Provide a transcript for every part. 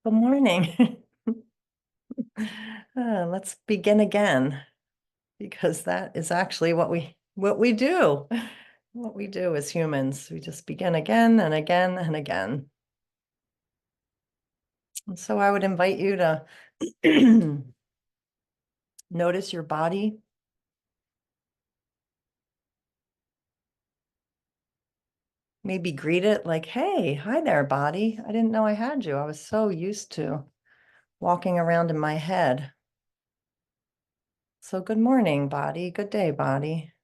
Good morning. Let's begin again because that is actually what we do. What we do as humans. We just begin again and again and again. And so I would invite you to notice your body. Maybe greet it like, "Hey, hi there, body. I didn't know I had you. I was so used to walking around in my head. So good morning, body. Good day, body.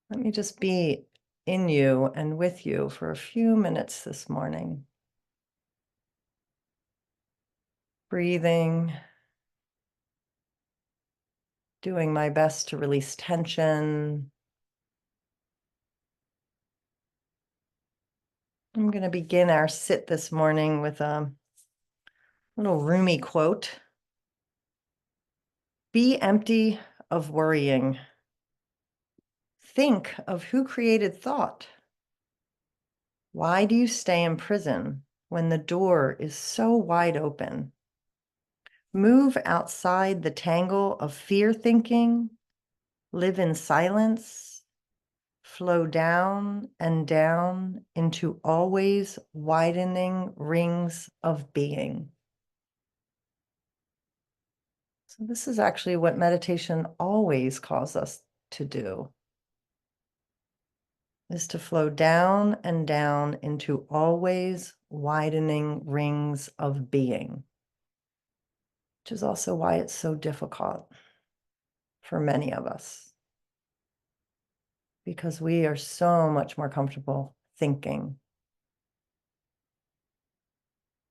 Let me just be in you and with you for a few minutes this morning. Breathing, doing my best to release tension. I'm going to begin our sit this morning with a little Rumi quote. Be empty of worrying. Think of who created thought. Why do you stay in prison when the door is so wide open? Move outside the tangle of fear thinking. Live in silence. Flow down and down into always widening rings of being. So this is actually what meditation always calls us to do, is to flow down and down into always widening rings of being, which is also why it's so difficult for many of us, because we are so much more comfortable thinking,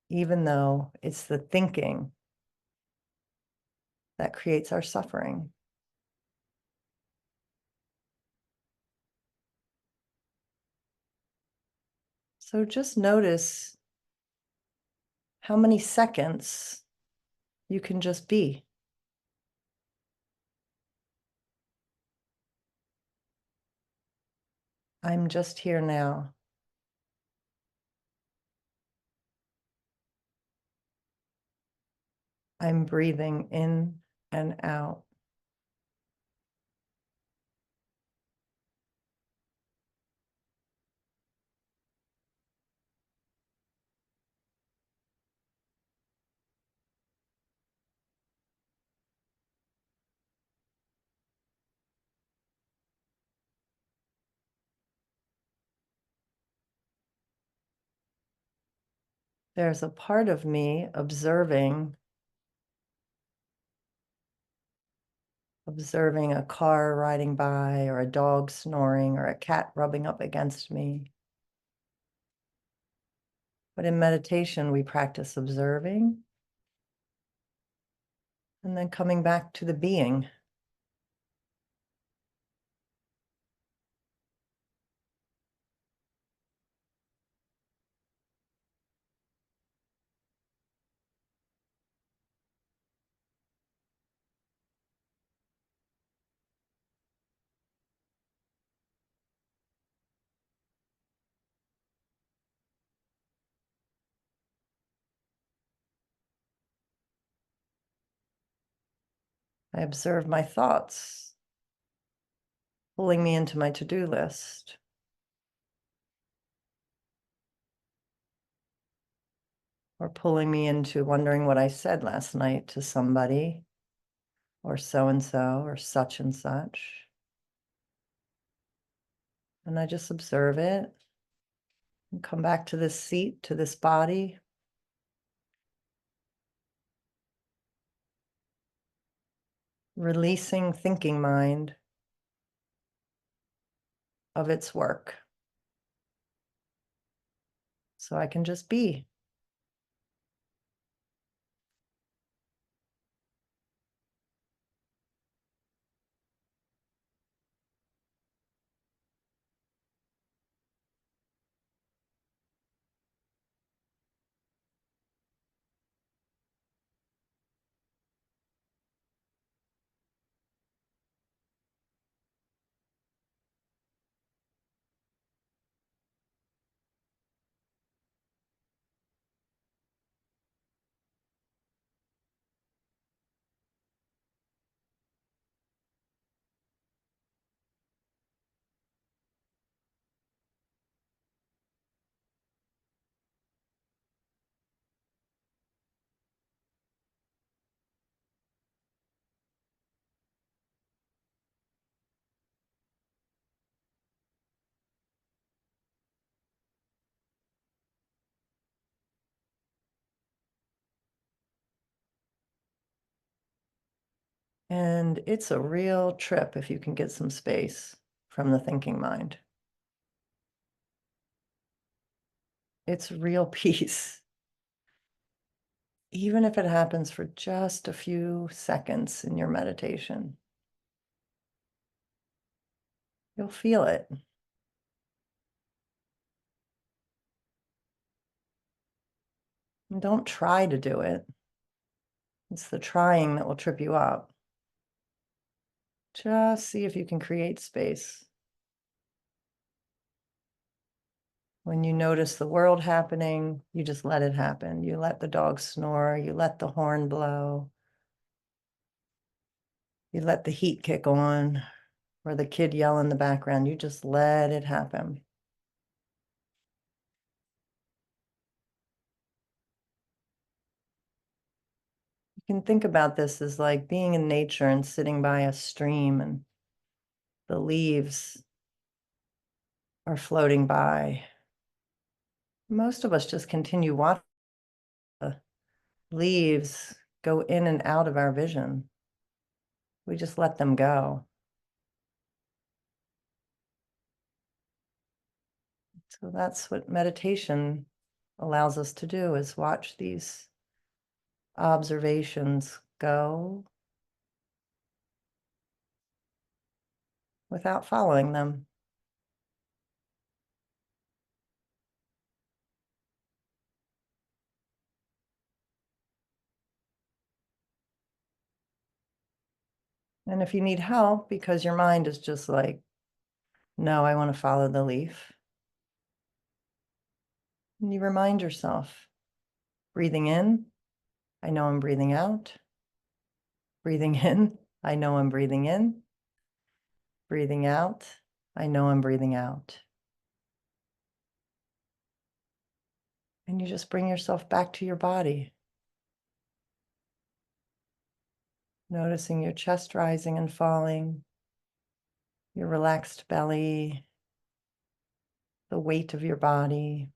even though it's the thinking that creates our suffering. So just notice how many seconds you can just be. I'm just here now. I'm breathing in and out. There's a part of me observing a car riding by, or a dog snoring, or a cat rubbing up against me. But in meditation, we practice observing and then coming back to the being. I observe my thoughts pulling me into my to-do list, or pulling me into wondering what I said last night to somebody, or so-and-so, or such and such. And I just observe it and come back to this seat, to this body. Releasing thinking mind of its work, so I can just be. And it's a real trip if you can get some space from the thinking mind. It's real peace, even if it happens for just a few seconds in your meditation. You'll feel it. And don't try to do it. It's the trying that will trip you up. Just see if you can create space. When you notice the world happening, you just let it happen. You let the dog snore, you let the horn blow, you let the heat kick on, or the kid yell in the background. You just let it happen. You can think about this as like being in nature and sitting by a stream and the leaves are floating by. Most of us just continue watching the leaves go in and out of our vision. We just let them go. So that's what meditation allows us to do, is watch these observations go without following them. And if you need help because your mind is just like, no, I want to follow the leaf, and you remind yourself, breathing in, I know I'm breathing out. Breathing in, I know I'm breathing in. Breathing out, I know I'm breathing out. And you just bring yourself back to your body, noticing your chest rising and falling, your relaxed belly, the weight of your body.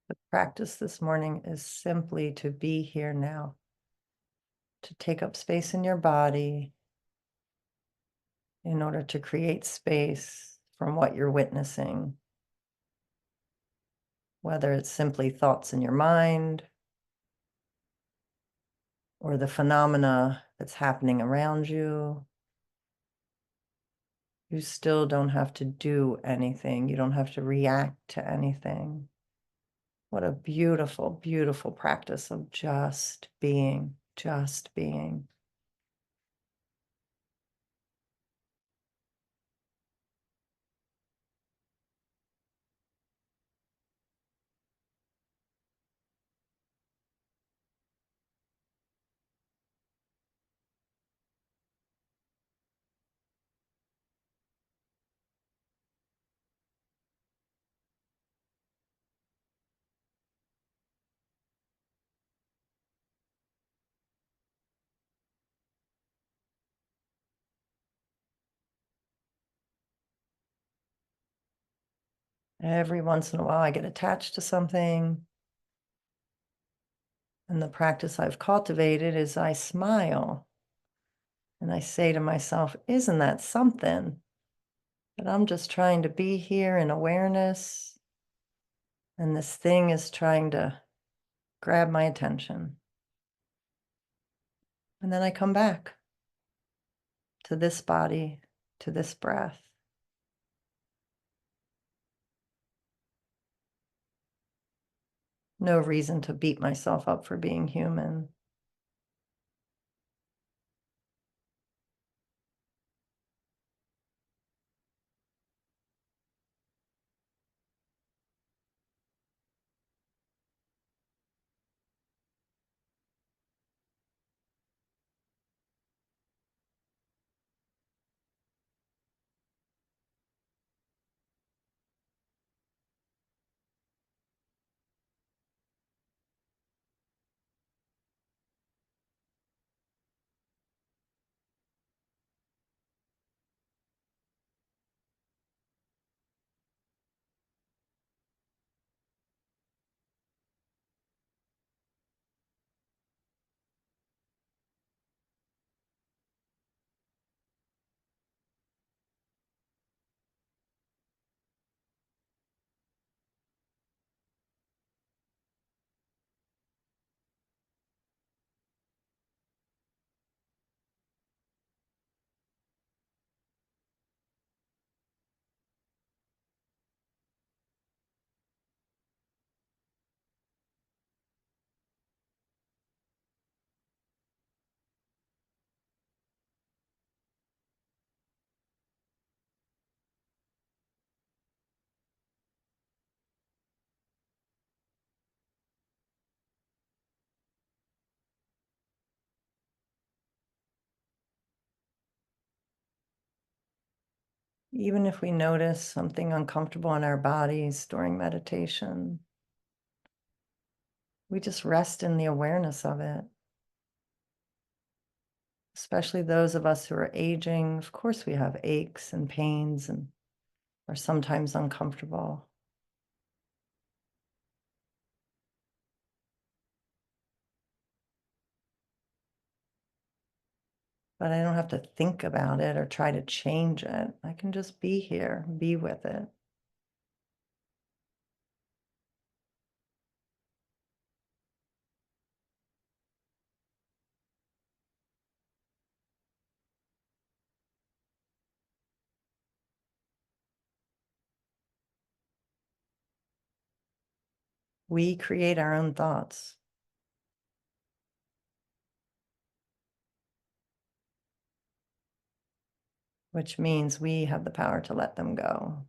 The practice this morning is simply to be here now, to take up space in your body in order to create space from what you're witnessing, whether it's simply thoughts in your mind or the phenomena that's happening around you. You still don't have to do anything. You don't have to react to anything. What a beautiful, beautiful practice of just being, just being. Every once in a while, I get attached to something. And the practice I've cultivated is I smile and I say to myself, isn't that something? That I'm just trying to be here in awareness, and this thing is trying to grab my attention. And then I come back to this body, to this breath. No reason to beat myself up for being human. Even if we notice something uncomfortable in our bodies during meditation, we just rest in the awareness of it. Especially those of us who are aging. Of course, we have aches and pains and are sometimes uncomfortable. But I don't have to think about it or try to change it. I can just be here, be with it. We create our own thoughts, which means we have the power to let them go.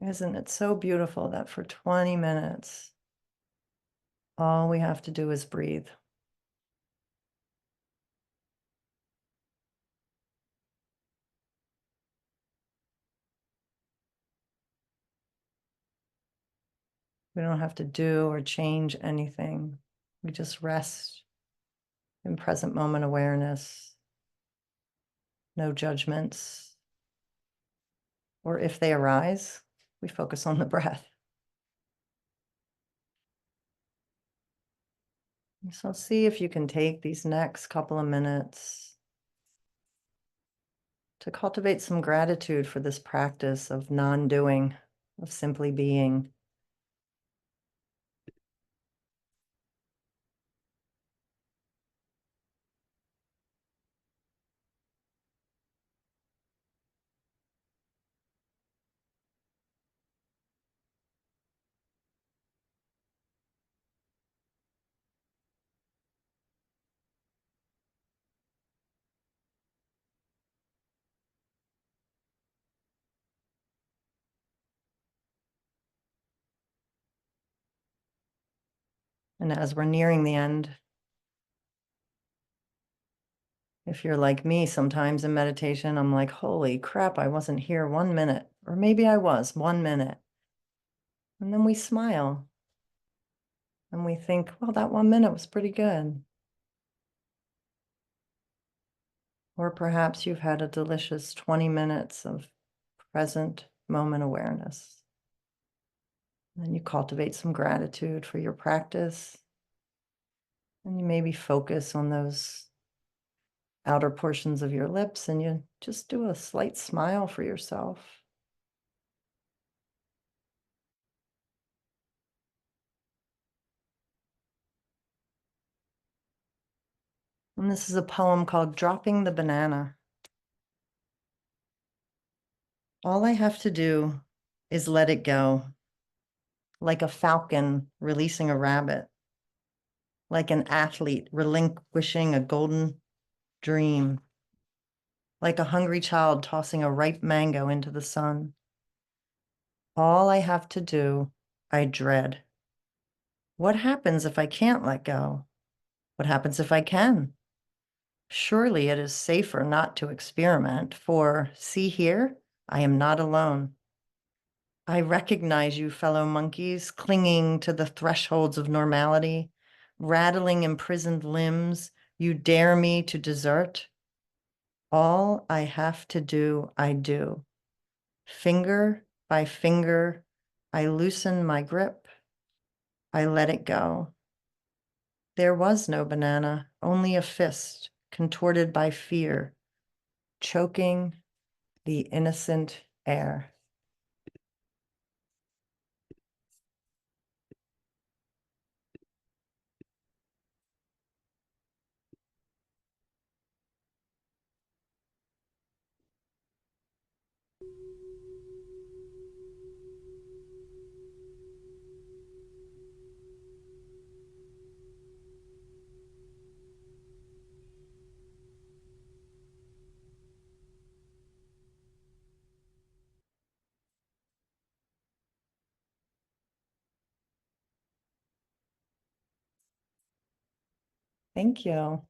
Isn't it so beautiful that for 20 minutes, all we have to do is breathe? We don't have to do or change anything. We just rest in present moment awareness, no judgments. Or if they arise, we focus on the breath. So see if you can take these next couple of minutes to cultivate some gratitude for this practice of non-doing, of simply being. And as we're nearing the end, if you're like me, sometimes in meditation, I'm like, holy crap, I wasn't here 1 minute, or maybe I was 1 minute. And then we smile and we think, well, that 1 minute was pretty good. Or perhaps you've had a delicious 20 minutes of present moment awareness. And then you cultivate some gratitude for your practice. And you maybe focus on those outer portions of your lips and you just do a slight smile for yourself. And this is a poem called Dropping the Banana. All I have to do is let it go, like a falcon releasing a rabbit, like an athlete relinquishing a golden dream, like a hungry child tossing a ripe mango into the sun. All I have to do, I dread. What happens if I can't let go? What happens if I can? Surely it is safer not to experiment, for see here, I am not alone. I recognize you, fellow monkeys, clinging to the thresholds of normality, rattling imprisoned limbs. You dare me to desert. All I have to do, I do. Finger by finger, I loosen my grip. I let it go. There was no banana, only a fist contorted by fear, choking the innocent air. Thank you.